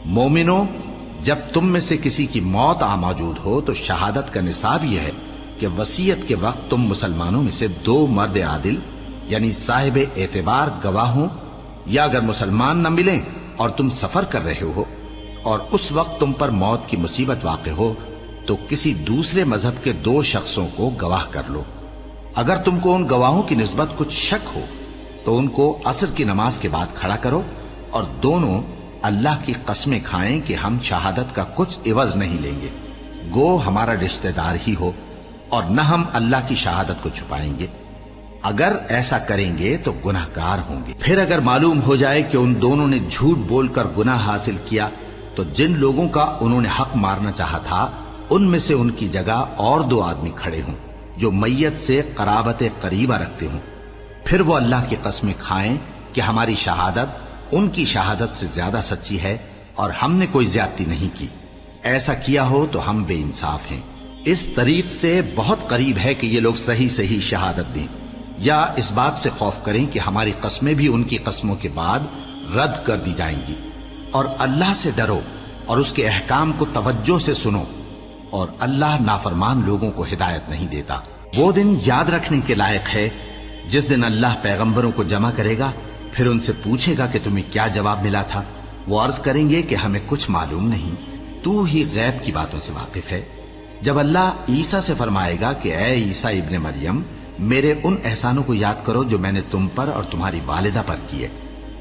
مومنوں، جب تم میں سے کسی کی موت آ موجود ہو تو شہادت کا نصاب یہ ہے کہ وصیت کے وقت تم مسلمانوں میں سے 2 مرد عادل یعنی صاحب اعتبار گواہ ہوں، یا اگر مسلمان نہ ملیں اور تم سفر کر رہے ہو اور اس وقت تم پر موت کی مصیبت واقع ہو تو کسی دوسرے مذہب کے 2 شخصوں کو گواہ کر لو۔ اگر تم کو ان گواہوں کی نسبت کچھ شک ہو تو ان کو عصر کی نماز کے بعد کھڑا کرو اور دونوں اللہ کی قسمیں کھائیں کہ ہم شہادت کا کچھ عوض نہیں لیں گے، گو ہمارا رشتہ دار ہی ہو، اور نہ ہم اللہ کی شہادت کو چھپائیں گے۔ اگر ایسا کریں گے تو گناہ گار ہوں گے۔ پھر اگر معلوم ہو جائے کہ ان دونوں نے جھوٹ بول کر گناہ حاصل کیا تو جن لوگوں کا انہوں نے حق مارنا چاہا تھا ان میں سے ان کی جگہ اور 2 آدمی کھڑے ہوں جو میت سے قرابت قریبہ رکھتے ہوں، پھر وہ اللہ کی قسمیں کھائیں کہ ہماری شہادت ان کی شہادت سے زیادہ سچی ہے اور ہم نے کوئی زیادتی نہیں کی۔ ایسا کیا ہو تو ہم بے انصاف ہیں۔ اس طریق سے بہت قریب ہے کہ یہ لوگ صحیح شہادت دیں، یا اس بات سے خوف کریں کہ ہماری قسمیں بھی ان کی قسموں کے بعد رد کر دی جائیں گی۔ اور اللہ سے ڈرو اور اس کے احکام کو توجہ سے سنو، اور اللہ نافرمان لوگوں کو ہدایت نہیں دیتا۔ وہ دن یاد رکھنے کے لائق ہے جس دن اللہ پیغمبروں کو جمع کرے گا، پھر ان سے پوچھے گا کہ تمہیں کیا جواب ملا تھا۔ وہ عرض کریں گے کہ ہمیں کچھ معلوم نہیں، تو ہی غیب کی باتوں سے واقف ہے۔ جب اللہ عیسیٰ سے فرمائے گا کہ اے عیسیٰ ابن مریم، میرے ان احسانوں کو یاد کرو جو میں نے تم پر اور تمہاری والدہ پر کیے،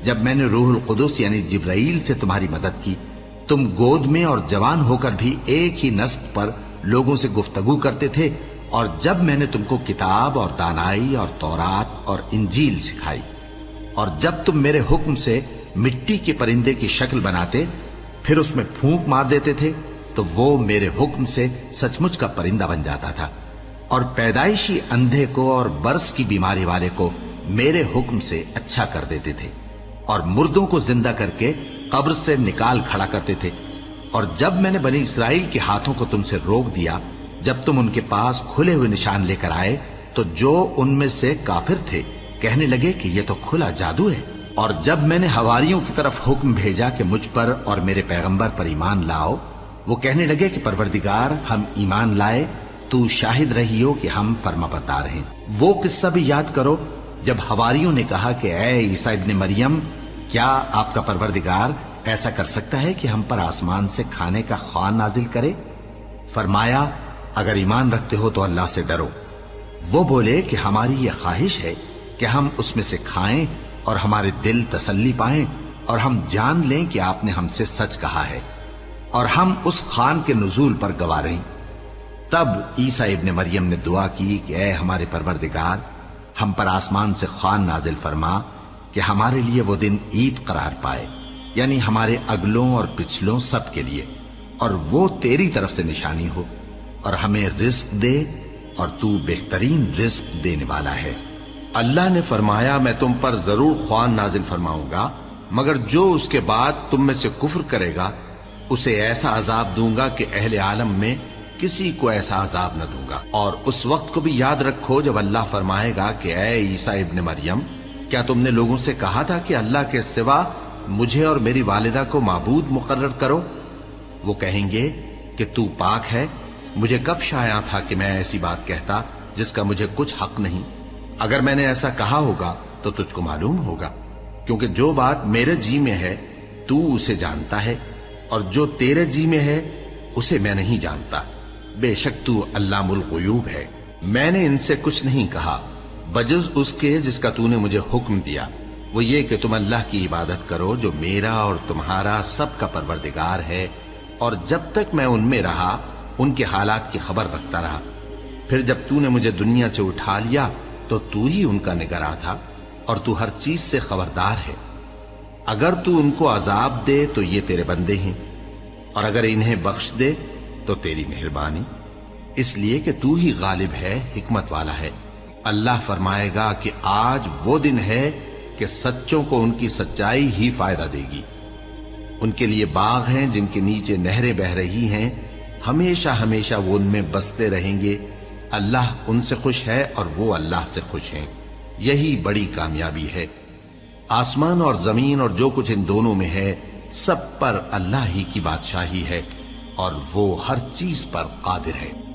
جب میں نے روح القدس یعنی جبرائیل سے تمہاری مدد کی، تم گود میں اور جوان ہو کر بھی ایک ہی نسق پر لوگوں سے گفتگو کرتے تھے، اور جب میں نے تم کو کتاب اور دانائی اور تورات اور انجیل سکھائی، اور جب تم میرے حکم سے مٹی کے پرندے کی شکل بناتے پھر اس میں پھونک مار دیتے تھے تو وہ میرے حکم سے سچ مچ کا پرندہ بن جاتا تھا، اور پیدائشی اندھے کو اور برس کی بیماری والے کو میرے حکم سے اچھا کر دیتے تھے، اور مردوں کو زندہ کر کے قبر سے نکال کھڑا کرتے تھے۔ اور جب میں نے بنی اسرائیل کے ہاتھوں کو تم سے روک دیا جب تم ان کے پاس کھلے ہوئے نشان لے کر آئے تو جو ان میں سے کافر تھے کہنے لگے کہ یہ تو کھلا جادو ہے۔ اور جب میں نے حواریوں کی طرف حکم بھیجا کہ مجھ پر اور میرے پیغمبر پر ایمان لاؤ، وہ کہنے لگے کہ پروردگار ہم ایمان لائے، تو شاہد رہی ہو کہ ہم فرما بردار ہیں۔ وہ قصہ بھی یاد کرو جب حواریوں نے کہا کہ اے عیسیٰ ابن مریم، کیا آپ کا پروردگار ایسا کر سکتا ہے کہ ہم پر آسمان سے کھانے کا خوان نازل کرے؟ فرمایا اگر ایمان رکھتے ہو تو اللہ سے ڈرو۔ وہ بولے کہ ہماری یہ خواہش ہے کہ ہم اس میں سے کھائیں اور ہمارے دل تسلی پائیں اور ہم جان لیں کہ آپ نے ہم سے سچ کہا ہے، اور ہم اس خوان کے نزول پر گواہ رہیں۔ تب عیسیٰ ابن مریم نے دعا کی کہ اے ہمارے پروردگار، ہم پر آسمان سے خوان نازل فرما کہ ہمارے لیے وہ دن عید قرار پائے، یعنی ہمارے اگلوں اور پچھلوں سب کے لیے، اور وہ تیری طرف سے نشانی ہو، اور ہمیں رزق دے اور تو بہترین رزق دینے والا ہے۔ اللہ نے فرمایا میں تم پر ضرور خوان نازل فرماؤں گا، مگر جو اس کے بعد تم میں سے کفر کرے گا اسے ایسا عذاب دوں گا کہ اہل عالم میں کسی کو ایسا عذاب نہ دوں گا۔ اور اس وقت کو بھی یاد رکھو جب اللہ فرمائے گا کہ اے عیسیٰ ابن مریم، کیا تم نے لوگوں سے کہا تھا کہ اللہ کے سوا مجھے اور میری والدہ کو معبود مقرر کرو؟ وہ کہیں گے کہ تو پاک ہے، مجھے کب شایع تھا کہ میں ایسی بات کہتا جس کا مجھے کچھ حق نہیں۔ اگر میں نے ایسا کہا ہوگا تو تجھ کو معلوم ہوگا، کیونکہ جو بات میرے جی میں ہے تو اسے جانتا ہے، اور جو تیرے جی میں ہے اسے میں نہیں جانتا۔ بے شک تو علام الغیوب ہے۔ میں نے ان سے کچھ نہیں کہا بجز اس کے جس کا تو نے مجھے حکم دیا، وہ یہ کہ تم اللہ کی عبادت کرو جو میرا اور تمہارا سب کا پروردگار ہے، اور جب تک میں ان میں رہا ان کے حالات کی خبر رکھتا رہا۔ پھر جب تو نے مجھے دنیا سے اٹھا لیا تو تو ہی ان کا نگراں تھا، اور تو ہر چیز سے خبردار ہے۔ اگر تو ان کو عذاب دے تو یہ تیرے بندے ہیں، اور اگر انہیں بخش دے تو تیری مہربانی، اس لیے کہ تو ہی غالب ہے، حکمت والا ہے۔ اللہ فرمائے گا کہ آج وہ دن ہے کہ سچوں کو ان کی سچائی ہی فائدہ دے گی۔ ان کے لیے باغ ہیں جن کے نیچے نہریں بہ رہی ہیں، ہمیشہ ہمیشہ وہ ان میں بستے رہیں گے۔ اللہ ان سے خوش ہے اور وہ اللہ سے خوش ہیں، یہی بڑی کامیابی ہے۔ آسمان اور زمین اور جو کچھ ان دونوں میں ہے سب پر اللہ ہی کی بادشاہی ہے اور وہ ہر چیز پر قادر ہے۔